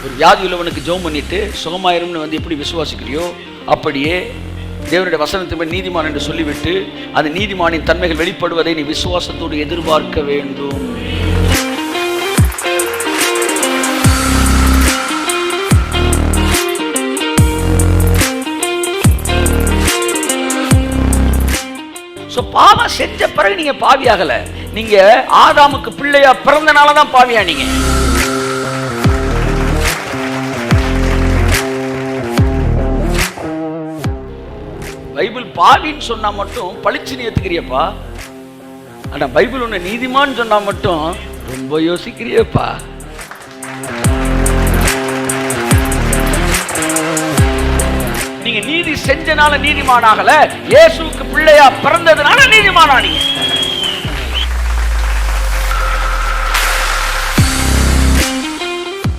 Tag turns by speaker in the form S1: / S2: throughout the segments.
S1: ஒரு வியாதி உள்ளவனுக்கு ஜெபம் பண்ணிட்டு சுகமாயிரும்னு வந்து எப்படி விசுவாசிக்கிறியோ அப்படியே தேவனுடைய வசனத்தின் நீதிமான் என்று சொல்லிவிட்டு அந்த நீதிமானின் தன்மைகள் வெளிப்படுவதை நீ விசுவாசத்தோடு எதிர்பார்க்க வேண்டும். பாவம் செஞ்ச பிறகு நீங்க பாவியாகல, நீங்க ஆதாமுக்கு பிள்ளையா பிறந்தனாலதான் பாவியா. நீங்க பைபிள் பாவின்னு சொன்னா மட்டும் பளிச்சுன்னு ஏத்துக்கிறியப்பா. ஆனா பைபிள் ஒண்ணு நீதிமான்னு சொன்னா மட்டும் ரொம்ப யோசிக்கிறியப்பா. நீங்க நீதி செஞ்சனால நீதிமானாகல, இயேசுவுக்கு பிள்ளையா பிறந்ததுனால நீதிமானானீங்க.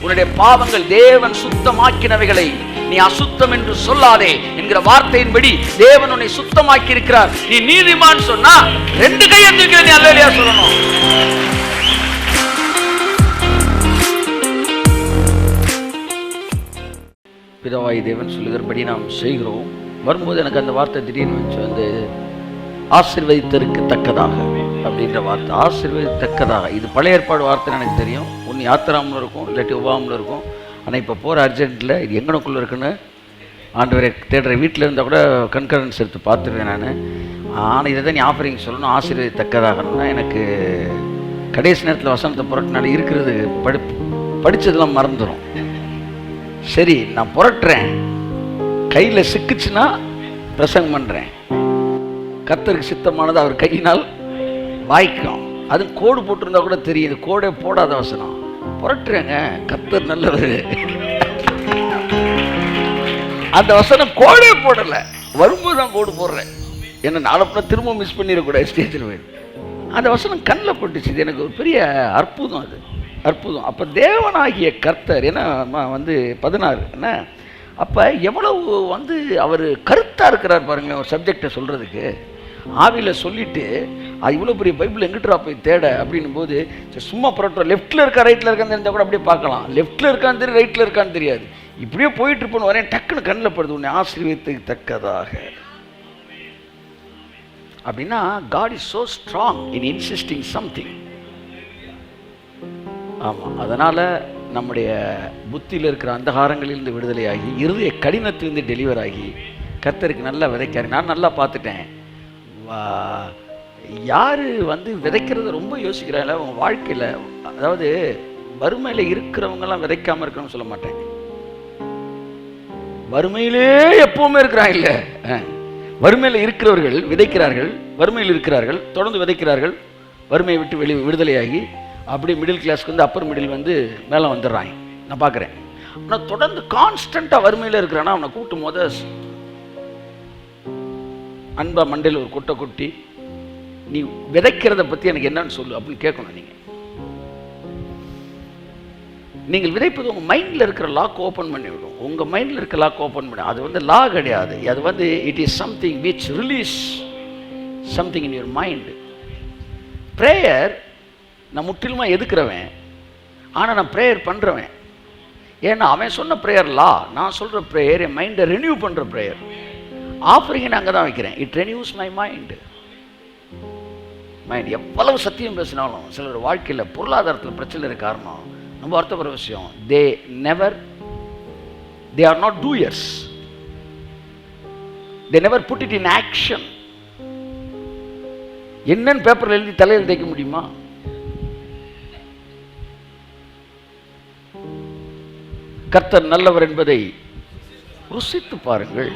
S1: உன்னுடைய பாவங்கள் தேவன் சுத்தமாக்கினவைகளை நீ அசுத்தம் என்று சொல்லாதே என்கிற வார்த்தையின்படி தேவன் உன்னை சுத்தமாக்கி இருக்கிறார். நீ நீதிமான் சொன்னா 2 கையை தூக்கி நீ அல்லேலூயா சொல்லணும். பிதாவாய் தேவன் சொல்லுகிறபடி நாம் செய்கிறோம். வரும்போது எனக்கு அந்த வார்த்தை திடீர்னு வந்து ஆசீர்வதித்தற்கு தக்கதாக அப்படின்ற வார்த்தை. ஆசீர்வதித்தக்கதாக, இது பழைய ஏற்பாடு வார்த்தை எனக்கு தெரியும். ஒன்று யாத்திராமில் இருக்கும், இல்லாட்டி உபாமில் இருக்கும். ஆனால் இப்போ போகிற அர்ஜென்ட்டில் இது எங்கனக்குள்ளே இருக்குன்னு ஆண்டவரை தேடுற. வீட்டில் இருந்தால் கூட கன்கரன்ஸ் எடுத்து பார்த்துருவேன் நான். ஆனால் இதை தான் நீ ஆஃபரிங் சொல்லணும், ஆசீர்வதித்தக்கதாகணும்னா எனக்கு கடைசி நேரத்தில் வசனத்தை புரட்டினால இருக்கிறது படித்ததெல்லாம் மறந்துடும். சரி, நான் புரட்டுறேன், கையில் சிக்குச்சுன்னா பிரசங்கம் பண்ணுறேன். கர்த்தருக்கு சித்தமானது அவர் கையினால் வாய்க்கும். அது கோடு போட்டிருந்தா கூட தெரியுது, கோடே போடாத வசனம் புரட்டுறேங்க. கர்த்தர் நல்லவர். அந்த வசனம் கோடே போடலை, வரும்போது நான் கோடு போடுறேன். என்ன நாளப்பட திரும்ப மிஸ் பண்ணிடக்கூடாது ஸ்டேஜில் போய். அந்த வசனம் கண்ணில் பட்டுச்சு. இது எனக்கு ஒரு பெரிய அற்புதம். அது அற்புதம். அப்போ தேவனாகிய கர்த்தர் ஏன்னா வந்து 16 என்ன அப்போ எவ்வளவு வந்து அவர் கருத்தாக இருக்கிறார் பாருங்களேன் ஒரு சப்ஜெக்டை சொல்கிறதுக்கு. ஆவியில் சொல்லிவிட்டு அது இவ்வளோ பெரிய பைபிள் எங்கிட்டா போய் தேட அப்படின்னும் போது சும்மா புரட்டுறோம். லெஃப்ட்டில் இருக்கா ரைட்டில் இருக்கான்னு தெரிஞ்சால் கூட அப்படியே பார்க்கலாம். லெஃப்ட்டில் இருக்கான்னு தெரியும், ரைட்டில் இருக்கான்னு தெரியாது. இப்படியே போயிட்டு இருப்போன்னு வரேன், டக்குன்னு கண்ணில் படுது உன்னை ஆசீர்வதித்துக்கு தக்கதாக அப்படின்னா. God is so strong in insisting something. ஆமாம், அதனால் நம்முடைய புத்தியில் இருக்கிற அந்தகாரங்களிலிருந்து விடுதலையாகி இருதய கடினத்திலிருந்து டெலிவர் ஆகி கர்த்தருக்கு நல்லா விதைக்காரு. நான் நல்லா பார்த்துட்டேன். யார் வந்து விதைக்கிறத ரொம்ப யோசிக்கிறாங்கள அவங்க வாழ்க்கையில். அதாவது வறுமையில் இருக்கிறவங்கெல்லாம் விதைக்காமல் இருக்கணும்னு சொல்ல மாட்டேன். வறுமையிலே எப்பவுமே இருக்கிறாங்க இல்லை, வறுமையில் இருக்கிறவர்கள் விதைக்கிறார்கள், வறுமையில் இருக்கிறார்கள், தொடர்ந்து விதைக்கிறார்கள், வறுமையை விட்டு விடுதலையாகி அப்படியே மிடில் கிளாஸ்க்கு வந்து அப்பர் மிடில் வந்து மேலே வந்துடுறாங்க. நான் பார்க்குறேன். ஆனால் தொடர்ந்து கான்ஸ்டண்ட்டாக வறுமையில் இருக்கிறான்னா அவனை கூட்டும் போது அன்பா மண்டையில் ஒரு கொட்டை கொட்டி நீ விதைக்கிறத பற்றி எனக்கு என்னன்னு சொல்லு அப்படின்னு கேட்கணும். நீங்கள் விதைப்பது உங்கள் மைண்டில் இருக்கிற லாக் ஓப்பன் பண்ணி விடும். உங்கள் மைண்டில் இருக்கிற லாக் ஓப்பன் பண்ணி, அது வந்து லா கிடையாது, அது வந்து it is something which release something in your mind. Prayer நான் முற்றிலுமாக எதுக்குறவன், ஆனால் நான் ப்ரேயர் பண்ணுறவன். ஏன்னா அவன் சொன்ன ப்ரேயர் லா, நான் சொல்கிற ப்ரேயர் என் மைண்டை ரெனியூ பண்ணுற ப்ரேயர். ஆஃபரிங்கை நான் அங்கே தான் வைக்கிறேன். It renews my mind. Mind எவ்வளவு சத்தியம் பேசினாலும் சிலர் வாழ்க்கையில் பொருளாதாரத்தில் பிரச்சனை இருக்க காரணம் ரொம்ப அர்த்தப்படுற விஷயம். they are not doers. they never put it in action. என்னன்னு பேப்பரில் எழுதி தலையில் தைக்க முடியுமா? கர்த்தர் நல்லவர் என்பதை ருசித்து பாருங்கள்.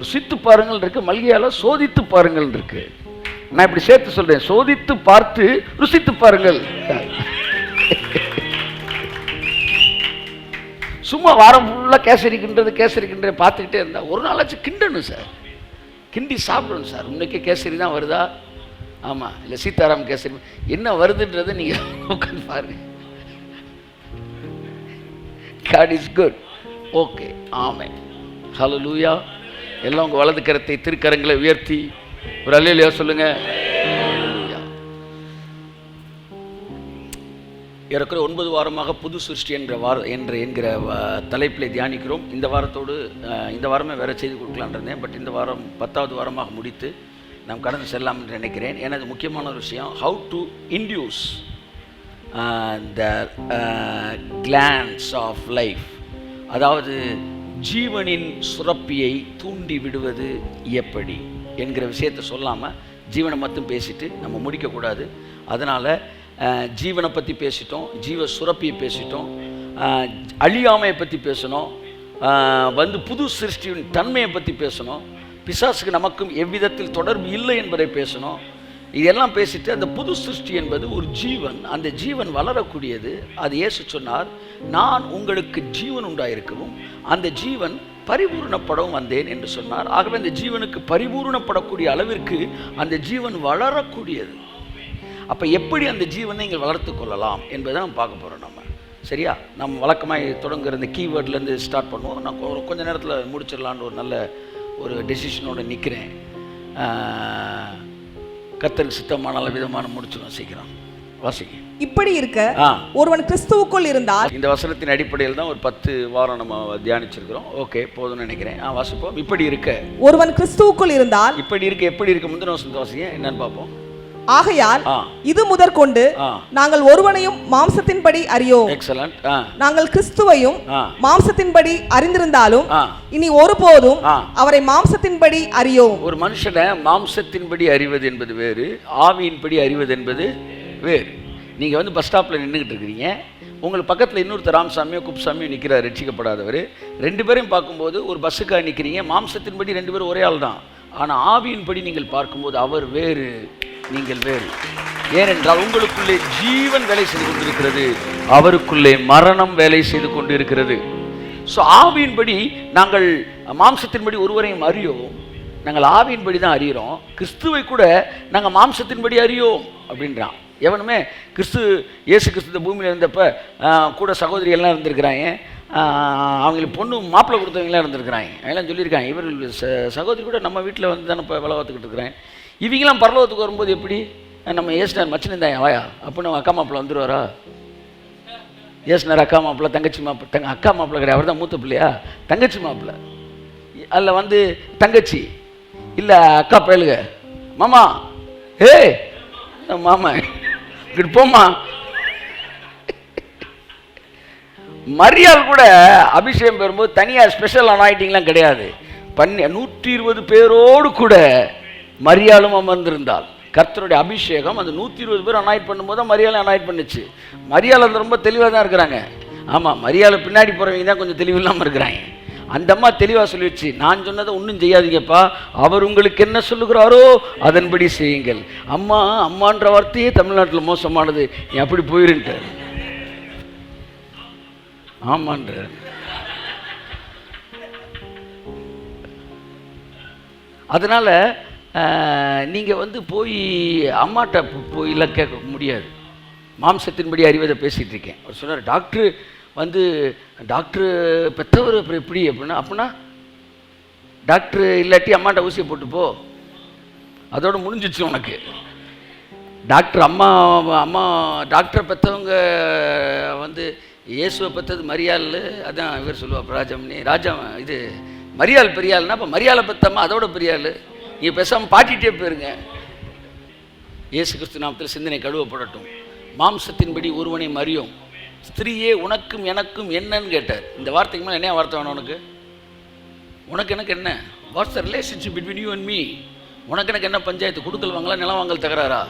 S1: ருசித்து பாருங்கள் இருக்கு, மல்கியால சோதித்து பாருங்கள் இருக்கு. நான் இப்படி சேர்த்து சொல்றேன், சோதித்து பார்த்து ருசித்து பாருங்கள். சும்மா வாரம் ஃபுல்லாக கேசரிக்கின்றது பார்த்துக்கிட்டே இருந்தா ஒரு நாளாச்சு கிண்டணும் சார், கிண்டி சாப்பிடணும் சார். இன்னைக்கு கேசரி தான் வருதா? ஆமாம், இல்லை சீதாராம் கேசரி என்ன வருதுன்றதை நீங்கள் உட்காந்து பாருங்க. God is good. ஓகே, ஆமென், ஹல்லேலூயா. எல்லாம் உங்கள் வலது கரத்தை திருக்கரங்களை உயர்த்தி ஒரு அல்லேலூயா சொல்லுங்க. ஏறக்குறை 9 வாரமாக புது சிருஷ்டி என்கிற தலைப்பில் தியானிக்கிறோம். இந்த வாரத்தோடு இந்த வாரமே வேறு செய்தி கொடுக்கலான் இருந்தேன். பட் இந்த வாரம் 10வது வாரமாக முடித்து நாம் கடந்து செல்லலாம் என்று நினைக்கிறேன். எனது முக்கியமான ஒரு விஷயம், how to induce the glands of life, அதாவது ஜீவனின் சுரப்பியை தூண்டி விடுவது எப்படி என்கிற விஷயத்தை சொல்லாமல் ஜீவனை மட்டும் பேசிட்டு நம்ம முடிக்கக்கூடாது. அதனால் ஜீவனை பற்றி பேசிட்டோம், ஜீவ சுரப்பியை பேசிட்டோம், அழியாமையை பற்றி பேசணும், புது சிருஷ்டியின் தன்மையை பற்றி பேசணும், பிசாசுக்கு நமக்கும் எவ்விதத்தில் தொடர்பு இல்லை என்பதை பேசணும். இதெல்லாம் பேசிட்டு அந்த புது சிருஷ்டி என்பது ஒரு ஜீவன், அந்த ஜீவன் வளரக்கூடியது. அது இயேசு சொன்னார், நான் உங்களுக்கு ஜீவன் உண்டாயிருக்கவும் அந்த ஜீவன் பரிபூர்ணப்படவும் வந்தேன் என்று சொன்னார். ஆகவே அந்த ஜீவனுக்கு பரிபூர்ணப்படக்கூடிய அளவிற்கு அந்த ஜீவன் வளரக்கூடியது. அப்போ எப்படி அந்த ஜீவனை நீங்கள் வளர்த்து கொள்ளலாம் என்பதை நம்ம பார்க்க போகிறோம். நம்ம சரியா, நம்ம வழக்கமாக தொடங்குற இந்த கீவேர்ட்லேருந்து ஸ்டார்ட் பண்ணுவோம். நான் கொஞ்ச நேரத்தில் முடிச்சிடலான்னு ஒரு நல்ல ஒரு டெசிஷனோடு நிற்கிறேன். கர்த்தருக்கு சித்தமான விதமான முடிச்சிடும் சீக்கிரம். வாசிங்க.
S2: இப்படி இருக்க ஒருவன் கிறிஸ்துவுக்குள் இருந்தால், இந்த
S1: வசனத்தின் அடிப்படையில் தான் ஒரு 10 வாரம் நம்ம தியானிச்சிருக்கிறோம். ஓகே, போதும்னு நினைக்கிறேன். வாசிப்போம். இப்படி இருக்க
S2: ஒருவன் கிறிஸ்துவுக்குள் இருந்தால்,
S1: இப்படி இருக்க எப்படி இருக்க முந்தின வசனத்தை வாசிங்க, என்னன்னு பார்ப்போம்.
S2: ஆகையால் இது முதற்கொண்டு நாங்கள் ஒருவனையும் மாம்சத்தின்படி அறியோம். எக்ஸலென்ட். நாங்கள் கிறிஸ்துவையும் மாம்சத்தின்படி அறிந்திருந்தாலும் இனி ஒருபோதும் அவரை மாம்சத்தின்படி அறியோம்.
S1: ஒரு மனுஷனை மாம்சத்தின்படி அறிவது என்பது வேறு, ஆவியின்படி அறிவது என்பது வேறு. நீங்கள் பஸ் ஸ்டாப்பில் நின்றுக்கிட்டு இருக்கிறீங்க, உங்களுக்கு பக்கத்தில் இன்னொருத்தர் ராமசாமியோ குப்சாமியோ நிற்கிறார், ரட்சிக்கப்படாதவர். 2 பேரையும் பார்க்கும்போது ஒரு பஸ்ஸுக்காக நிற்கிறீங்க. மாம்சத்தின்படி 2 பேரும் ஒரே ஆள் தான், ஆனால் ஆவியின்படி நீங்கள் பார்க்கும்போது அவர் வேறு, நீங்கள் வேறு. ஏனென்றால் உங்களுக்குள்ளே ஜீவன் வேலை செய்து கொண்டிருக்கிறது, அவருக்குள்ளே மரணம் வேலை செய்து கொண்டிருக்கிறது. ஸோ ஆவியின்படி நாங்கள் மாம்சத்தின்படி ஒருவரையும் அறியோம், நாங்கள் ஆவியின்படி தான் அறிகிறோம். கிறிஸ்துவை கூட நாங்கள் மாம்சத்தின்படி அறியோம் அப்படின்றான். எவனுமே இயேசு கிறிஸ்து பூமியில் இருந்தப்போ கூட சகோதரி எல்லாம் இருந்திருக்கிறாங்க, அவங்களுக்கு பொண்ணு மாப்பிள்ளை கொடுத்தவங்களாம் இருந்திருக்கிறாங்க. அதெல்லாம் சொல்லியிருக்காங்க, இவர்கள் சகோதரி கூட நம்ம வீட்டில் தானே இப்போ வேலை பார்த்துக்கிட்டு இருக்கிறேன். இவங்களாம் பரலோகத்துக்கு வரும்போது எப்படி நம்ம ஏசுனார் மச்சினந்தாங்க வாயா அப்படின்னு அவங்க அக்கா மாப்பிள்ளை வந்துடுவாரா? ஏசுனார் அக்கா மாப்பிள்ளை, தங்கச்சி மாப்பிள்ளை, அக்கா மாப்பிள்ளை கிடையாது, அவர் தான் மூத்த பிள்ளையா, தங்கச்சி மாப்பிள்ளை. அதில் தங்கச்சி இல்லை அக்கா பயலுக, மாமா ஏ மாமா இப்படி போமா. மரியாள் கூட அபிஷேகம் பெறும்போது தனியாக ஸ்பெஷல் அனாயிட்டிங்லாம் கிடையாது. 120 பேரோடு கூட மரியாளும் அமர்ந்திருந்தாள். கர்த்தருடைய அபிஷேகம் அந்த 120 பேர் அனாயிட் பண்ணும்போது தான் மரியாதை அனாயிட் பண்ணுச்சு. மரியாள் அந்த ரொம்ப தெளிவாக தான் இருக்கிறாங்க. ஆமாம், மரியாதை பின்னாடி போகிறவங்க தான் கொஞ்சம் தெளிவு இல்லாமல் இருக்கிறாங்க. அந்த அம்மா தெளிவாக சொல்லிடுச்சு, நான் சொன்னதை ஒன்றும் செய்யாதீங்கப்பா, அவர் உங்களுக்கு என்ன சொல்லுகிறாரோ அதன்படி செய்யுங்கள். அம்மான்ற வார்த்தையே தமிழ்நாட்டில் மோசமானது, நீ அப்படி போயிருன்ட்டு. ஆமான்ற அதனால் நீங்கள் போய் அம்மாட்ட போயெல்லாம் கேட்க முடியாது. மாம்சத்தின்படி அறிவதை பேசிகிட்டு இருக்கேன். அவர் சொன்னார், டாக்டரு பெற்றவர் அப்புறம் எப்படி அப்படின்னா டாக்டரு இல்லாட்டி அம்மாட்ட ஊசியை போட்டு போ, அதோடு முடிஞ்சிச்சு உனக்கு. டாக்டர் அம்மா டாக்டரை பெற்றவங்க இயேசுவை பெற்றது மரியாள், அதான் இவர் சொல்லுவார் ராஜா இது மரியாள் பெரியாள்னா, அப்போ மரியாதை பெற்றம்மா அதோட பெரியாள். நீங்கள் பேசாமல் பாட்டிகிட்டே போயிருங்க. இயேசு கிறிஸ்து நாமத்தில் சிந்தனை கழுவப்படட்டும். மாம்சத்தின்படி ஒருவனை அறியோம். ஸ்திரீயே உனக்கும் எனக்கும் என்னன்னு கேட்டார். இந்த வார்த்தைக்கு மேலே என்ன வார்த்தை வேணும் உனக்கு? உனக்கு எனக்கு என்ன? What's the relationship between you and me? உனக்கு எனக்கு என்ன பஞ்சாயத்து? கொடுக்கல் வாங்கலாம், நிலம் வாங்கல் தகராறா?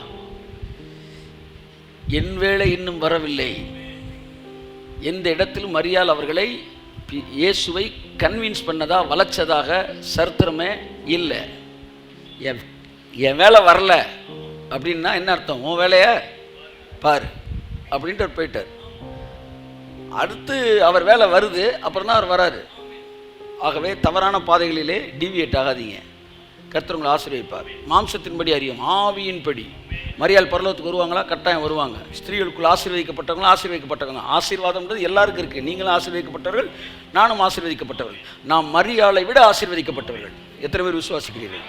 S1: என் வேளை இன்னும் வரவில்லை. எந்த இடத்திலும் மரியாள் அவர்களை இயேசுவை கன்வின்ஸ் பண்ணதா வளைச்சதாக சரித்திரமே இல்லை. என் வேலை வரல அப்படின்னா என்ன அர்த்தம்? உன் வேலையை பாரு அப்படின்ட்டு அவர் போயிட்டார். அடுத்து அவர் வேலை வருது, அப்புறம் தான் அவர் வராரு. ஆகவே தவறான பாதைகளிலே டீவியேட் ஆகாதீங்க. கர்த்தர் உங்களை ஆசீர்வதிப்பார். மாம்சத்தின்படி அறியும், ஆவியின்படி. மரியாள் பரலோகத்துக்கு வருவாங்களா? கட்டாயம் வருவாங்க. ஸ்திரீகளுக்குள் ஆசீர்வதிக்கப்பட்டவங்களும் ஆசீர்வதிக்கப்பட்டவங்க. ஆசீர்வாதம்ன்றது எல்லாருக்கும் இருக்குது. நீங்களும் ஆசீர்வதிக்கப்பட்டவர்கள், நானும் ஆசீர்வதிக்கப்பட்டவர்கள். நாம் மரியாளை விட ஆசீர்வதிக்கப்பட்டவர்கள். எத்தனை பேர் விசுவாசிக்கிறீர்கள்?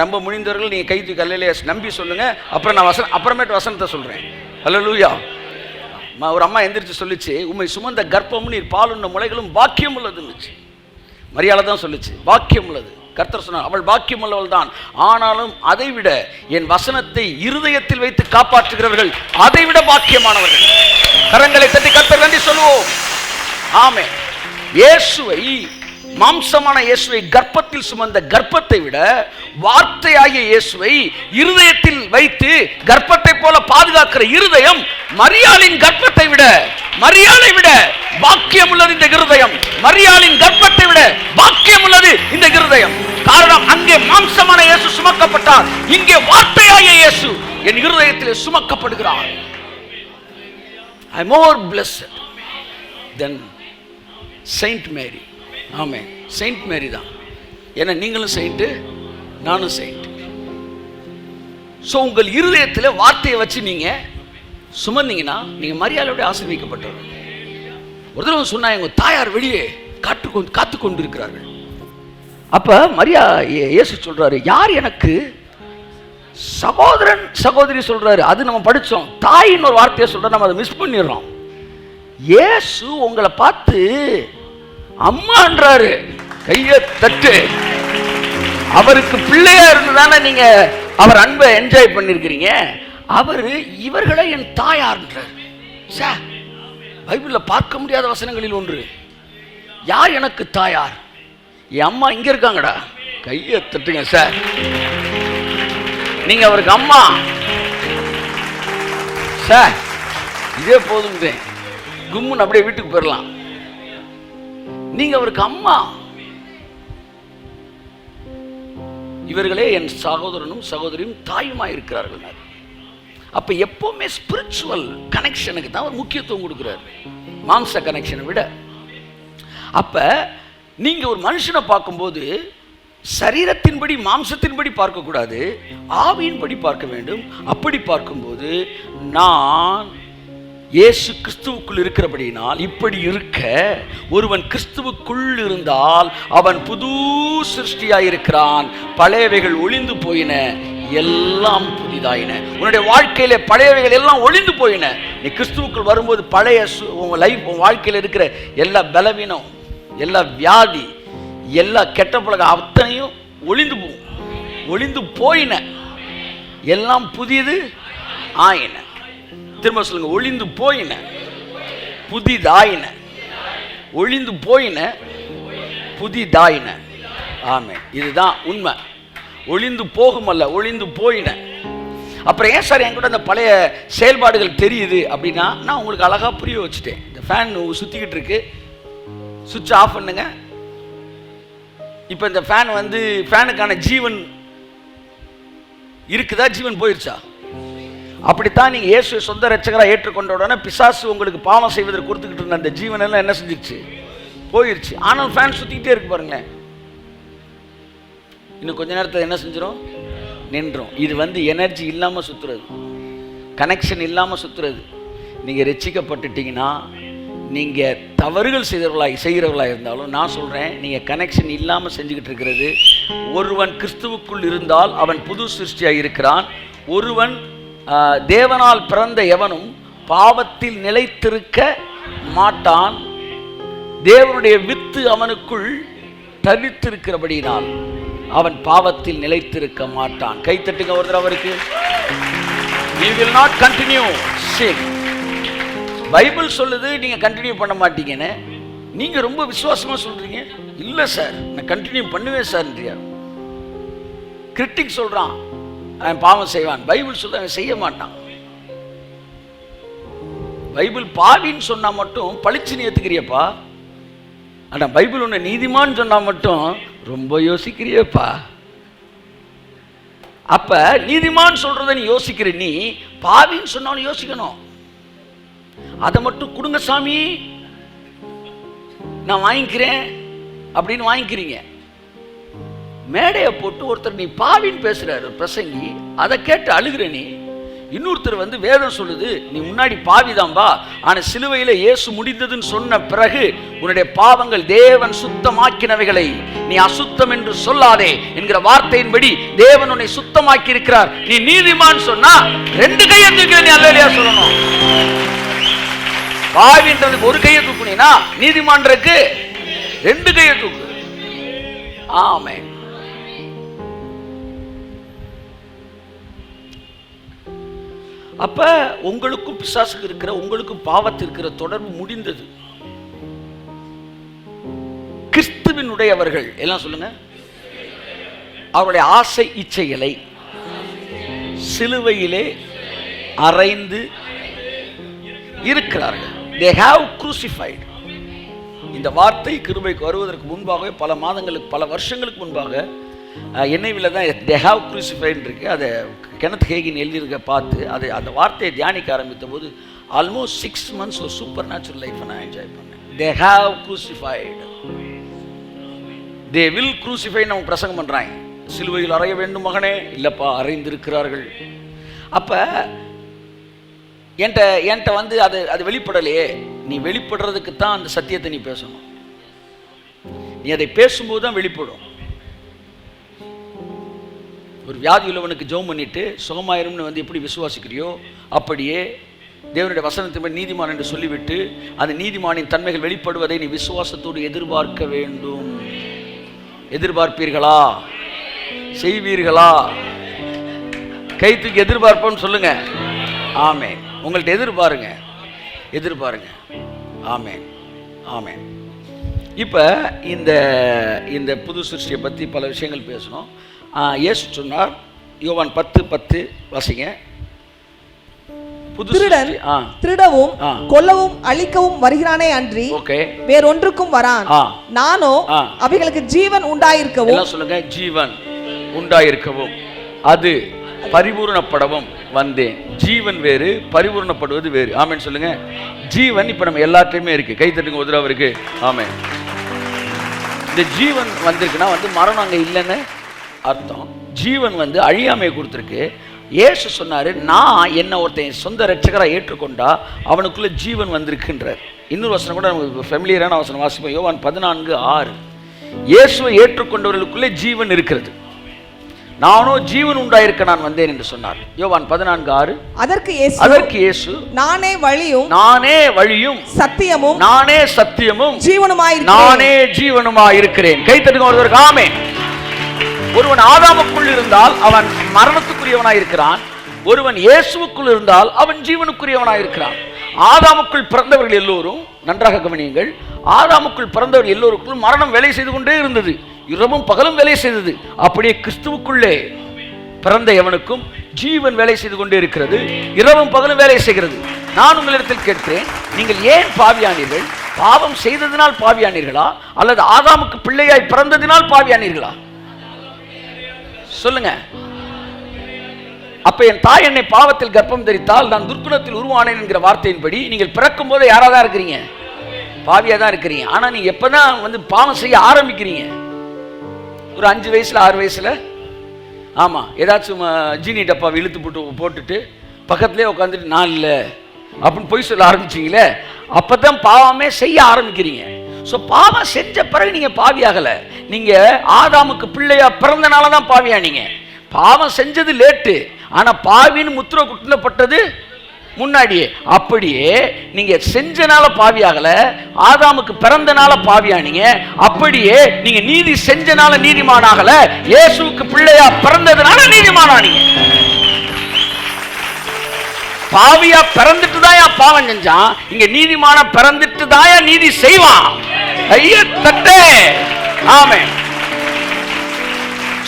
S1: நம்ப முடிந்தவர்கள் நீங்கள் கை தூக்கி அல்லையிலே நம்பி சொல்லுங்கள். அப்புறம் நான் அப்புறமேட்டு வசனத்தை சொல்கிறேன். அல்லேலூயா. ஒரு அம்மா எந்திரிச்சு சொல்லிச்சு, உம்மை சுமந்த கர்ப்பமும் நீர் பாலுண்ண முளைகளும் பாக்கியம் உள்ளதுன்னுச்சு. மரியாதை தான் சொல்லிச்சு, பாக்கியம் உள்ளது. கர்த்தர் சொன்னார், அவள் பாக்கியம் உள்ளவள் தான், ஆனாலும் அதைவிட என் வசனத்தை இருதயத்தில் வைத்து காப்பாற்றுகிறவர்கள் அதைவிட பாக்கியமானவர்கள். கரங்களை தட்டி கர்த்தர் நன்றி சொல்லுவோம். ஆமென். இயேசுவை, மாம்சமான இயேசுவை கர்ப்பத்தில் சுமந்த கர்ப்பத்தை விட வார்த்தையாகிய இயேசுவை இருதயத்தில் வைத்து கர்ப்பத்தை போல பாதுகாக்கிற இருதயம் மரியாளின் கர்ப்பத்தை விட, மரியாளை விட பாக்கியம் உள்ளது இந்த இருதயம். மரியாளின் கர்ப்பத்தை விட பாக்கியம் உள்ளது இந்த இருதயம். காரணம், அங்கே மாம்சமான இயேசு சுமக்கப்பட்டார், இங்கே வார்த்தையாகிய இயேசு என் இருதயத்தில் சுமக்கப்படுகிறார். I am more blessed than Saint Mary. ஆமென். செயின்ட் மேரி தான். ஏன்னா நீங்களும் செயின்ட், நானும் செயின்ட். ஸோ உங்கள் இருதயத்தில் வார்த்தையை வச்சு நீங்க சுமந்தீங்கன்னா நீங்க மரியாதையோட ஆசீர்வதிக்கப்பட்டவர்கள். ஒரு தடவை சொன்னா, எங்க தாயார் வெளியே காத்து கொண்டு இருக்கிறார்கள். அப்ப மரியா இயேசு சொல்றாரு, யார் எனக்கு சகோதரன் சகோதரி சொல்றாரு. அது நம்ம படிச்சோம். தாயின்னு ஒரு வார்த்தையை சொல்ற, நம்ம அதை மிஸ் பண்ணிடுறோம். இயேசு உங்களை பார்த்து அம்மான்றாரு. கையை தட்டு. அவருக்கு பிள்ளையா இருந்துதானே நீங்க அவர் அன்பை என்ஜாய் பண்ணிருக்கிறீங்க. அவரு இவர்களை என் தாயார்ன்றார். பைபிள்ல பார்க்க முடியாத வசனங்களில் ஒன்று. யார் எனக்கு தாயார்? என் அம்மா இங்க இருக்காங்கடா. கையை தட்டுங்க சார். நீங்க அவருக்கு அம்மா சார். இதே போதும், கும்முன்னு அப்படியே வீட்டுக்கு போயிடலாம். நீங்க அவருக்கு அம்மா. இவர்களே என் சகோதரனும் சகோதரியும் தாயுமா இருக்கிறார்கள். அப்ப எப்பவுமே ஸ்பிரிச்சுவல் கனெக்ஷனுக்கு தான் அவர் முக்கியத்துவம் கொடுக்கிறார், மாம்ச கனெக்ஷனை விட. அப்ப நீங்க ஒரு மனுஷனை பார்க்கும்போது சரீரத்தின்படி மாம்சத்தின்படி பார்க்க கூடாது, ஆவியின்படி பார்க்க வேண்டும். அப்படி பார்க்கும்போது நான் இயேசு கிறிஸ்துவுக்குள் இருக்கிறபடியினால், இப்படி இருக்க ஒருவன் கிறிஸ்துவுக்குள் இருந்தால் அவன் புது சிருஷ்டியாயிருக்கிறான், பழையவைகள் ஒளிந்து போயின, எல்லாம் புதிதாயின. உன்னுடைய வாழ்க்கையில பழையவைகள் எல்லாம் ஒளிந்து போயின. நீ கிறிஸ்துவுக்குள் வரும்போது பழைய உன் லைஃப், உன் வாழ்க்கையில் இருக்கிற எல்லா பலவீனம், எல்லா வியாதி, எல்லா கெட்ட பழக்கம் அத்தனையும் ஒளிந்து போயின, எல்லாம் புதியது ஆயின. திரும்ப சொல்லுங்க, ஒளிந்து போயின, புதிதாயின. ஒளிந்து போயின, புதிதாயின. ஆமென். இதுதான் உண்மை. ஒளிந்து போகும் அல்ல, ஒளிந்து போயின. அப்புறம் ஏன் சார் என் கூட அந்த பழைய செயல்பாடுகள் தெரியுது அப்படின்னா, நான் உங்களுக்கு அழகா புரிய வச்சுட்டேன். இந்த ஃபேன் சுத்திக்கிட்டு இருக்கு, சுவிட்ச் ஆஃப் பண்ணுங்க. இப்போ இந்த ஃபேன் வந்து ஃபேனுக்கான ஜீவன் இருக்குதா, ஜீவன் போயிருச்சா? அப்படித்தான் நீங்க இயேசுவை சொந்த ரட்சகராக ஏற்றுக்கொண்ட உடனே பிசாசு உங்களுக்கு பாவம் செய்வதற்கு கொடுத்துக்கிட்டு இருந்த அந்த ஜீவன் எல்லாம் என்ன செஞ்சிருச்சு? போயிருச்சு. ஆனால் ஃபேன் சுத்திக்கிட்டே இருக்கு பாருங்களேன். இன்னும் கொஞ்ச நேரத்தில் என்ன செஞ்சிடும்? நின்றும். இது வந்து எனர்ஜி இல்லாமல் சுத்துறது, கனெக்ஷன் இல்லாமல் சுத்துறது. நீங்க ரட்சிக்கப்பட்டுட்டீங்கன்னா, நீங்க தவறுகள் செய்கிறவர்களாக இருந்தாலும் நான் சொல்றேன், நீங்க கனெக்ஷன் இல்லாமல் செஞ்சுக்கிட்டு இருக்கிறது. ஒருவன் கிறிஸ்துவுக்குள் இருந்தால் அவன் புது சிருஷ்டியாக இருக்கிறான். ஒருவன் தேவனால் பிறந்த எவனும் பாவத்தில் நிலைத்திருக்க மாட்டான். தேவனுடைய வித்து அவனுக்குள் தரித்திருக்கிறபடினால் அவன் பாவத்தில் நிலைத்திருக்க மாட்டான். கைத்தட்டுங்க ஒருத்தர் அவருக்கு. We will not continue sin. Bible சொல்லுது நீங்க கண்டினியூ பண்ண மாட்டீங்கன்னு. நீங்க ரொம்ப விசுவாசமா சொல்றீங்க. இல்ல சார், நான் கண்டினியூ பண்ணுவேன் சார். கிரிட்டிக் சொல்றான் அவன் பாவம் செய்வான். பைபிள் சொல்ல அவன் செய்ய மாட்டான். பைபிள் பாவின்னு சொன்னா மட்டும் பளிச்சுன்னு ஏத்துக்கிறியப்பா. ஆனா பைபிள் உன்னை நீதிமான்னு சொன்னா மட்டும் ரொம்ப யோசிக்கிறியப்பா. அப்ப நீதிமான் சொல்றத நீ யோசிக்கிற, நீ பாவின்னு சொன்னாலும் யோசிக்கணும். அதை மட்டும் கொடுங்க சாமி நான் வாங்கிக்கிறேன் அப்படின்னு வாங்கிக்கிறீங்க. மேடையை போட்டு ஒருத்தர் நீ பாவின்னு பேசுறாரு பிரசங்கி, அதை கேட்டு அழுகிற நீ. இன்னொருத்தர் வந்து வேதம் சொல்லுது நீ முன்னாடி பாவிதான்பா, ஆனா சிலுவையில இயேசு முடிந்ததுன்னு சொன்ன பிறகு உன்னுடைய பாவங்கள் தேவன் சுத்தமாக்கினவைகளை நீ அசுத்தம் என்று சொல்லாதே என்கிற வார்த்தையின்படி தேவன் உன்னை சுத்தமாக்கி இருக்கிறார். நீ நீதிமான் சொன்னா ரெண்டு கையை தூக்கி நீ அல்லேலூயா சொல்லணும். பாவின்றதுக்கு ஒரு கையை தூக்குனீங்கன்னா நீதிமான்றதுக்கு 2 கையை தூக்கு. ஆமென். அப்ப உங்களுக்கும் பிசாசுக்கு இருக்கிற, உங்களுக்கும் பாவத்தில் இருக்கிற தொடர்பு முடிந்தது. கிறிஸ்துவினுடையவர்கள் எல்லாம் சொல்லுங்க, அவருடைய ஆசை இச்சைகளை சிலுவையிலே அறைந்து இருக்கிறார்கள். They have crucified. இந்த வார்த்தை கிருபைக்கு வருவதற்கு முன்பாகவே பல மாதங்களுக்கு, பல வருஷங்களுக்கு முன்பாக NIV தான் they have crucified இருக்கு. அதை கெனத் ஹேகின் எழுதியிருக்க பார்த்து அதை அந்த வார்த்தையை தியானிக்க ஆரம்பித்த போது ஆல்மோஸ்ட் 6 months ஒரு சூப்பர் நேச்சுரல் லைஃப்பை நான் என்ஜாய் பண்ணேன். They have crucified. They will crucify. நம்ம பிரசங்கம் பண்ணுறாங்க, சிலுவையில் அறைய வேண்டும் மகனே, இல்லைப்பா அறைந்திருக்கிறார்கள். அப்போ என்கிட்ட வந்து அது வெளிப்படலையே. நீ வெளிப்படுறதுக்கு தான் அந்த சத்தியத்தை நீ பேசணும். நீ அதை பேசும்போது தான் வெளிப்படும். ஒரு வியாதி உள்ளவனுக்கு ஜெபம் பண்ணிட்டு சுகமாயிரும்னு வந்து எப்படி விசுவாசிக்கிறியோ அப்படியே தேவனுடைய வசனத்தின் நீதிமான் என்று சொல்லிவிட்டு அந்த நீதிமானின் தன்மைகள் வெளிப்படுவதை நீ விசுவாசத்தோடு எதிர்பார்க்க வேண்டும். எதிர்பார்ப்பீர்களா? செய்வீர்களா? கை தூக்கி எதிர்பார்ப்போம்னு சொல்லுங்க. ஆமென். உங்கள்ட்ட எதிர்பாருங்க. ஆமென். ஆமென். இப்போ இந்த புது சிருஷ்டியை பற்றி பல விஷயங்கள் பேசணும். இயேசு சொன்னார், யோவான் 10:10 வாசிங்க.
S2: திருடன் திருடவும் கொல்லவும் அழிக்கவும் வருகிறானே அன்றி வேறொன்றுக்கும் வரான். நானோ அவைகளுக்கு ஜீவன் உண்டாயிருக்கவும்,
S1: சொல்லுங்க, ஜீவன் உண்டாயிருக்கவும் அது பரிபூர்ணப்படவும் வந்தேன். ஜீவன் வேறு, பரிபூர்ணப்படுவது வேறு. ஆமென் சொல்லுங்க. ஜீவன் இப்ப நம்ம எல்லாத்தையுமே இருக்கு. கை தட்டுங்க உதரவு இருக்கு. ஆமென். இந்த ஜீவன் வந்திருக்குன்னா வந்து மரணம் அங்க இல்லைன்னு அர்த்தம். ஜீவன் வந்து அழியாமையை கொடுத்துருக்கு. இயேசு சொன்னாரு, நான் என்ன ஒருத்தன் சொந்த ரட்சகரா ஏற்றுக்கொண்டா அவனுக்குள்ள ஜீவன் வந்திருக்குன்றார். இன்னொரு வசனம் கூட நமக்கு ஃபெமிலியரான வசனம் வாசிப்போம். யோவான் 14:6. இயேசுவை ஏற்றுக்கொண்டவர்களுக்குள்ளே ஜீவன் இருக்கிறது. நானோ ஜீவன் உண்டாயிருக்க நான் வந்தேன் என்று சொன்னார். யோவான் 14:6. அதற்கு இயேசு நானே வழியும் சத்தியமும் ஜீவனுமாய் இருக்கிறேன். கை தட்டுங்க ஒருவருக்கு. ஆமென். ஒருவன் ஆதாமுக்குள் இருந்தால் அவன் மரணத்துக்குரியவனாய் இருக்கிறான். ஒருவன் இயேசுவுக்குள் இருந்தால் அவன் ஜீவனுக்குரியவனாய் இருக்கிறான். ஆதாமுக்குள் பிறந்தவர்கள் எல்லோரும், நன்றாக கவனியுங்கள், ஆதாமுக்குள் பிறந்தவர்கள் எல்லோருக்கும் மரணம் வேலை செய்து கொண்டே இருந்தது. இரவும் பகலும் வேலை செய்தது. அப்படியே கிறிஸ்துவுக்குள்ளே பிறந்த எவனுக்கும் ஜீவன் வேலை செய்து கொண்டே இருக்கிறது. இரவும் பகலும் வேலை செய்கிறது. நான் உங்களிடத்தில் கேட்கிறேன், நீங்கள் ஏன் பாவியானீர்கள்? பாவம் செய்ததினால் பாவியானீர்களா அல்லது ஆதாமுக்கு பிள்ளையாய் பிறந்ததினால் பாவியானீர்களா? சொல்லுங்க. அப்ப என் தாய் என்னை பாவத்தில் கர்ப்பம் தரித்தால் நான் துர்க்குணத்தில் உருவானேன் என்கிற வார்த்தையின்படி நீங்கள் பிறக்கும் போது யாராதான் இருக்கிறீங்க? பாவியா தான் இருக்கிறீங்க. ஆனா நீங்க எப்பதான் வந்து பாவம் செய்ய ஆரம்பிக்கிறீங்க? ஒரு 5 வயசுல 6 வயசுல ஆமா ஏதாச்சும் ஜீனி டப்பாவை இழுத்து போட்டுட்டு பக்கத்துலேயே உட்காந்துட்டு நான் இல்லை அப்படின்னு பொய் சொல்ல ஆரம்பிச்சிங்களே, அப்பதான் பாவமே செய்ய ஆரம்பிக்கிறீங்க. ஸோ பாவம் செஞ்ச பிறகு நீங்க பாவியாகலை. நீங்க ஆதாமுக்கு பிள்ளையா பிறந்தனால தான் பாவியானீங்க. பாவம் செஞ்சது லேட்டு, ஆனா பாவின்னு முத்திரை குட்டப்பட்டது முன்னாடியே. அப்படியே நீங்க செஞ்சனால பாவியாகல, ஆதாமுக்கு பிறந்தனால பாவியானீங்க. அப்படியே நீங்க நீதி செஞ்சனால நீதிமானாகல, இயேசுவுக்கு பிள்ளையா பிறந்ததுனால நீதிமானானீங்க. பாவியா பிறந்துட்டு தான் பாவம் செஞ்சான், இங்க நீதிமான பிறந்துட்டு தான் நீதி செய்வான். ஐயா தட்டே. ஆமென்.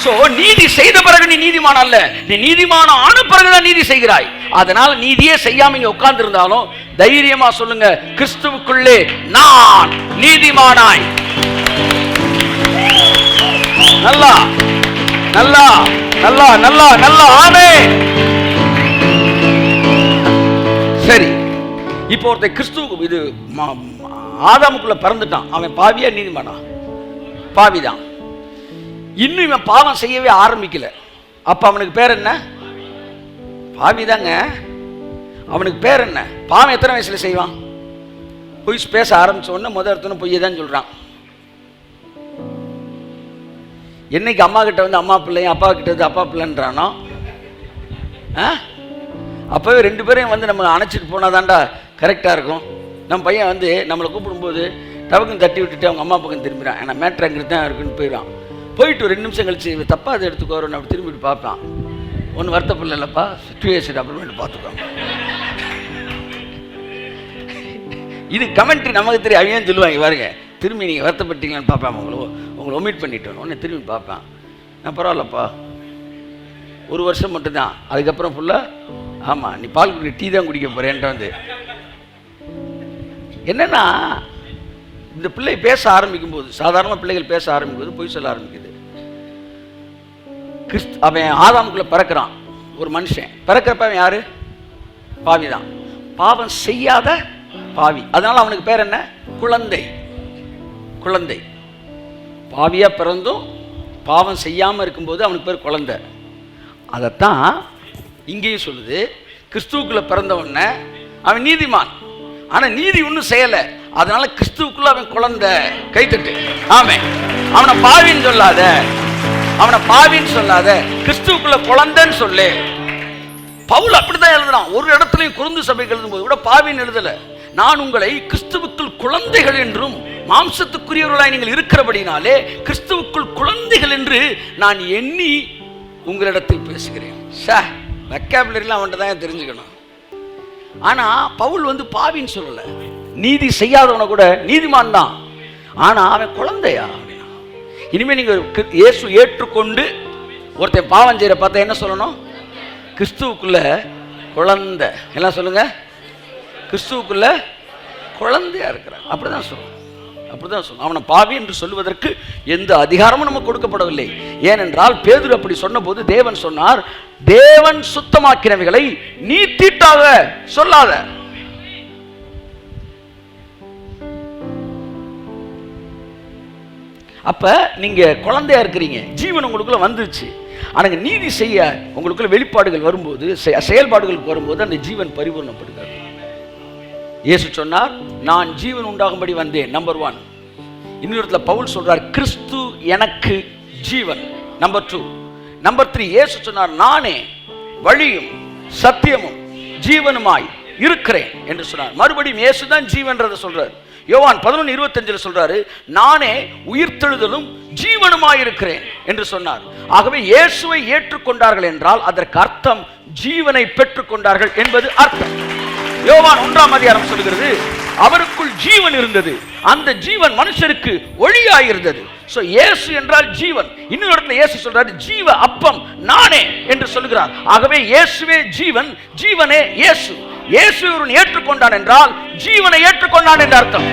S1: சோ நீதி செய்த பிறகு நீ நீதிமான அல்ல, நீ நீதிமான ஆன பிறகுதான் நீதி செய்கிறாய். அதனால நீதியே செய்யாம இங்க உட்கார்ந்து இருந்தாலும் தைரியமா சொல்லுங்க, கிறிஸ்துவுக்குள்ளே நான் நீதிமானாய். நல்லா நல்லா நல்லா நல்லா நல்லா. ஆமென். சரி, இப்போ ஒருத்தன் கிறிஸ்துவுக்கு இது ஆதாமுக்குள்ள பிறந்துட்டான், அவன் பாவியா நீதிமானா? பாவிதான். இன்னும் இவன் பாவம் செய்யவே ஆரம்பிக்கல. அப்ப அவனுக்கு பேர் என்ன? பாவிதாங்க. அவனுக்கு பேர் என்ன? பாவம் எத்தனை வயசுல செய்வான்? பொய் பேச ஆரம்பிச்ச உடனே முதல் பொய்யை தான் சொல்றான். என்னைக்கு அம்மா கிட்ட வந்து அம்மா பிள்ளையும் அப்பா கிட்ட வந்து அப்பா பிள்ளைன்றானோ, அப்பவே 2 பேரையும் வந்து நம்ம அணைச்சிட்டு போனாதான்டா கரெக்டா இருக்கும். நம்ம பையன் வந்து நம்மளை கூப்பிடும்போது டவக்குன்னு தட்டி விட்டுட்டு அவங்க அம்மா பக்கம் திரும்பிறான். ஏன்னா மேட்ரு அங்கே தான் இருக்குன்னு போயிடான். போயிட்டு ஒரு 2 நிமிஷம் கழிச்சு தப்பா அதை எடுத்துக்கோறோன்னு அப்படி திரும்பிட்டு பார்ப்பான். ஒன்றும் வருத்தப்படல இல்லைப்பா, சுச்சுவேஷன் அப்புறமேட்டு பார்த்துக்கோங்க. இது கமெண்ட்ரி நமக்கு தெரியும். அவங்க சொல்லுவாங்க பாருங்க, திரும்பி நீங்கள் வருத்தப்பட்டீங்களான்னு பார்ப்பேன். உங்களை ஒமிட் பண்ணிட்டோம் உடனே திரும்பி பார்ப்பேன். நான் பரவாயில்லப்பா, 1 வருஷம் மட்டும்தான், அதுக்கப்புறம் ஃபுல்லாக ஆமாம் நீ பால் குடி டீ தான் குடிக்க போகிறேன்ட்டு வந்து என்னென்னா இந்த பிள்ளை பேச ஆரம்பிக்கும் போது, சாதாரண பிள்ளைகள் பேச ஆரம்பிக்கும் போது பொய் சொல்ல ஆரம்பிக்குது. அவன் ஆதாமுக்குள்ளே பிறக்கிறான் ஒரு மனுஷன். பிறக்கிறப்ப அவன் யாரு? பாவி தான். பாவம் செய்யாத பாவி. அதனால அவனுக்கு பேர் என்ன? குழந்தை. குழந்தை. பாவியா பிறந்தும் பாவம் செய்யாமல் இருக்கும்போது அவனுக்கு பேர் குழந்தை. அதைத்தான் இங்கேயும் சொல்லுது. கிறிஸ்துவுக்குள்ள பிறந்தவன அவன் நீதிமான், ஆனா நீதி ஒன்றும் செய்யலை, அதனால கிறிஸ்துவுக்குள்ள அவன் குழந்தை. கைத்தட்டு. ஆமே. அவனை பாவின்னு சொல்லாத, அவனை பாவின்னு சொல்லாத, கிறிஸ்துவுக்குள்ள குழந்தைன்னு சொல்லு. பவுல் அப்படிதான் எழுதுறான். ஒரு இடத்துலையும் கொரிந்து சபைக்கு எழுதும் போது கூட பாவின்னு எழுதல. நான் உங்களை கிறிஸ்துவுக்குள் குழந்தைகள் என்றும் மாம்சத்துக்குரியவர்களாய் நீங்கள் இருக்கிறபடினாலே கிறிஸ்துவுக்குள் குழந்தைகள் என்று நான் எண்ணி உங்களிடத்தில் பேசுகிறேன். வெக்காபுலரிலாம் அவன்கிட்ட தான் தெரிஞ்சுக்கணும். ஆனா பவுல் வந்து பாவின்னு சொல்லல. நீதி செய்யாதவனை கூட நீதிமான் தான், ஆனா அவன் குழந்தையா. இனிமே நீங்க இயேசு ஏற்றுக்கொண்டு ஒருத்தன் பாவம் செய்யற பார்த்தா என்ன சொல்லணும்? கிறிஸ்துவுக்குள்ள குழந்தை. எல்லாம் சொல்லுங்க, கிறிஸ்துவுக்குள்ள குழந்தையா இருக்கிறான். அப்படிதான் சொல்லணும், அப்படிதான் சொல்லணும். அவனை பாவி என்று சொல்லுவதற்கு எந்த அதிகாரமும் நமக்கு கொடுக்கப்படவில்லை. ஏனென்றால் பேதுரு அப்படி சொன்ன போது தேவன் சொன்னார், தேவன் சுத்தமாக்கினவைகளை நீ தீட்டாக சொல்லாத. அப்ப நீங்க குழந்தையா இருக்கிறீங்க, ஜீவன் உங்களுக்குள்ள வந்துருச்சு. ஆனா நீதி செய்ய உங்களுக்குள்ள வெளிப்பாடுகள் வரும்போது, செயல்பாடுகளுக்கு வரும்போது அந்த ஜீவன் பரிபூர்ணப்படுகிறது. இயேசு சொன்னார், நான் ஜீவன் உண்டாகும்படி வந்தேன். நம்பர் 1. இன்னொரு பவுல் சொல்றார், கிறிஸ்து எனக்கு ஜீவன். நம்பர் 2. நம்பர் 3, இயேசு சொன்னார், நானே வழியும் சத்தியமும் ஜீவனுமாய் இருக்கிறேன் என்று சொன்னார். மறுபடியும் இயேசு தான் ஜீவன்றதை சொல்றார். யோவான் 11:25 சொல்றாரு, நானே உயிர்த்தெழுதலும் ஜீவனுமாய் இருக்கிறேன் என்று சொன்னார். ஆகவே இயேசுவை ஏற்றுக்கொண்டார்கள் என்றால் அதற்கு அர்த்தம் ஜீவனை பெற்றுக் கொண்டார்கள் என்பது அர்த்தம். யோவான் 1 சொல்கிறது, அவருக்குள் ஜீவன் இருந்தது, அந்த ஜீவன் மனுஷருக்கு ஒளியாயிருந்தது. சோ இயேசு என்றால் ஜீவன். இன்னொரு இடத்துல இயேசு சொல்றாரு, ஜீவ அப்பம் நானே என்று சொல்கிறார். ஆகவே இயேசுவே ஜீவன், ஜீவனே இயேசு. இயேசு ஒருவன் ஏற்றுக்கொண்டான் என்றால் ஜீவனை ஏற்றுக்கொண்டான் என்று அர்த்தம்.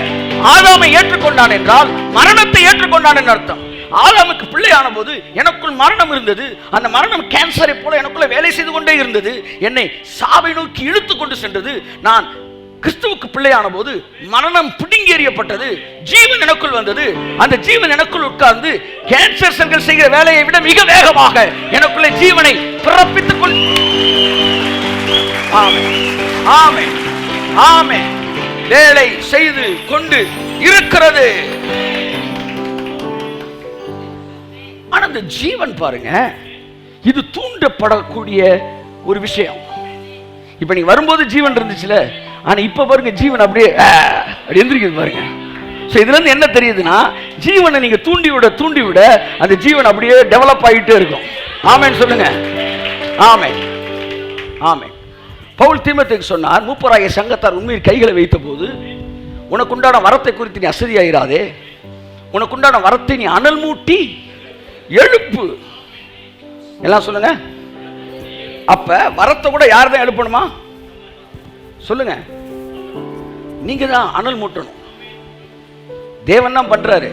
S1: ஆதாமை ஏற்றுக்கொண்டான் என்றால் மரணத்தை ஏற்றுக்கொண்டான் என்று அர்த்தம். ஆதாமுக்கு பிள்ளையான போது எனக்குள் மரணம் இருந்தது. அந்த மரணம் கேன்சரை போல எனக்குள்ள வேலை செய்து கொண்டே இருந்தது, என்னை சாவை நோக்கி இழுத்து கொண்டு சென்றது. நான் கிறிஸ்துவுக்கு பிள்ளையான போது மரணம் பிடுங்கி எறியப்பட்டது, ஜீவன் எனக்குள் வந்தது. அந்த ஜீவன் எனக்குள் உட்கார்ந்து கேன்சர் செல்கள் செய்கிற வேலையை விட மிக வேகமாக எனக்குள்ள ஜீவனை பிறப்பித்துக் கொள். ஆமென், ஆமென். வேலை செய்து கொண்டு இருக்கிறது. ஆனா அந்த ஜீவன் பாருங்க, இது தூண்டப்படக்கூடிய ஒரு விஷயம். இப்ப நீங்க வரும்போது ஜீவன் இருந்துச்சுல, ஆனா இப்ப பாருங்க ஜீவன் அப்படியே எந்திரிக்குது பாருங்க. இதுல இருந்து என்ன தெரியுதுன்னா, ஜீவனை நீங்க தூண்டி விட அந்த ஜீவன் அப்படியே டெவலப் ஆகிட்டே இருக்கும். ஆமென் சொல்லுங்க. ஆமென், ஆமென். பவுல் தீமோத்தேயுக்கு சொன்னார், மூப்பராகிய சங்கத்தார் உண்மையில் கைகளை வைத்த போது, உனக்குண்டான வரத்தை குறித்து நீ அசதியாயிராதே, உனக்குண்டான வரத்தை நீ அனல் மூட்டி எழுப்பு. எல்லாம் சொல்லுங்க. அப்ப வரத்தை கூட யார் தான் எழுப்பணுமா? சொல்லுங்க. நீங்க தான் அனல் மூட்டணும். தேவன் தான் பண்றாரு.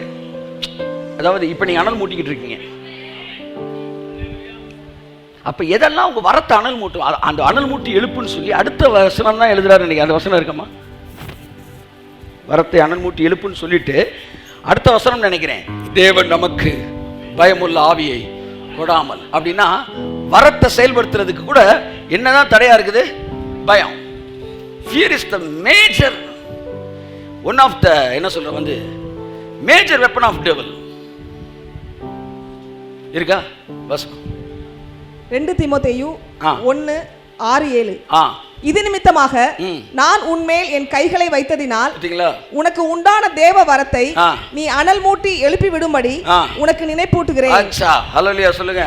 S1: அதாவது இப்ப நீங்க அனல் மூட்டிக்கிட்டு இருக்கீங்க. அப்ப எதெல்லாம் உங்க வரத்தை அனல் மூட்டும், அந்த அனல் மூட்டி எழுப்புன்னு சொல்லி அடுத்த வசனம் தான் எழுதுறாரு. இன்னைக்கு அந்த வசனம் இருக்கமா? வரத்தை அனல் மூட்டி எழுப்புன்னு சொல்லிட்டு அடுத்த வசனம் நினைக்கிறேன், தேவன் நமக்கு பயமுள்ள ஆவியை கொடாமல். அப்படின்னா வரத்தை செயல்படுத்துறதுக்கு கூட என்னதான் தடையா இருக்குது? பயம். Fear is the major one of the என்ன சொல்ற வந்து major weapon of devil. இருக்கா வசனம்?
S2: 2 தீமோத்தேயு 1:6-7. இது நிமித்தமாக
S1: ம்.
S2: நான் உன்மேல் என் கைகளை வைத்ததினால்
S1: பார்த்தீங்களா?
S2: உனக்கு உண்டான தேவ வரத்தை
S1: ஆ.
S2: நீ அனல் மூட்டி எழுப்பி விடும்படி
S1: ஆ.
S2: உனக்கு நினைப்பூட்டுகிறேன்.
S1: அச்சா, ஹல்லேலூயா சொல்லுங்க.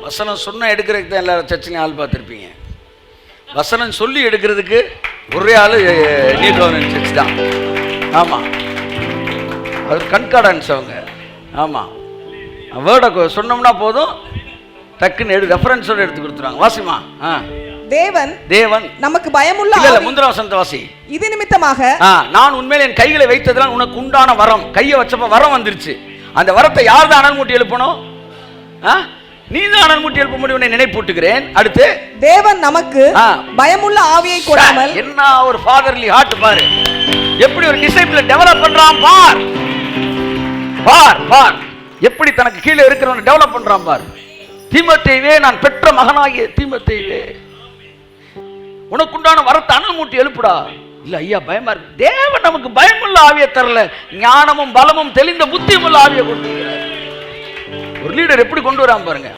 S1: வசனம் சொன்ன எடுக்கிறதுக்கு தான் எல்லாரும் சர்ச்சிலையும் ஆள் பார்த்துருப்பீங்க. வசனம் சொல்லி எடுக்கிறதுக்கு ஒரே ஆள் நியூ கவர்னன்ட் சர்ச் தான். ஆமாம், அது கண்கார்டன்ஸ் அவங்க. ஆமாம், வேர்டை சொன்னோம்னா போதும், டக்குன்னு ரெஃபரன்ஸோடு எடுத்து கொடுத்துருவாங்க. வாசிமா.
S2: தேவன் நமக்கு பயமுள்ள
S1: முந்திர வசனத்தை வாசி.
S2: இது நிமித்தமாக
S1: நான் உண்மையில என் கைகளை வைத்ததெல்லாம் உனக்கு உண்டான வரம். கையை வச்சப்ப வரம் வந்துருச்சு. அந்த வரத்தை யார் தான் அனல் மூட்டி எழுப்பணும்? நீ தான் அனல் மூட்டி எழுப்ப முடியும். நினைப்பூட்டுகிறேன். அடுத்து
S2: தேவன் நமக்கு பயமுள்ள ஆவியை கொடாமல்.
S1: என்ன ஒரு ஃபாதர்லி ஹார்ட் பாரு, எப்படி ஒரு டிசைபிளை டெவலப் பண்றான் பார். பார் பார் எப்படி தனக்கு கீழே இருக்கிறவனை டெவலப் பண்றான் பார். தீமோத்தேயுவே, நான் பெற்ற மகனாகிய தீமோத்தேயுவே, உனக்குண்டான வரத்தை அனல் மூட்டி எழுப்புடா. இல்ல ஐயா பயமா இருக்கு. தேவன் நமக்கு பயமுள்ள ஆவியை தரல, ஞானமும் பலமும் தெளிந்த புத்தியும் உள்ள ஆவியை கொண்டு ஒரு லீடர் எப்படி கொண்டு வராம பாருங்க.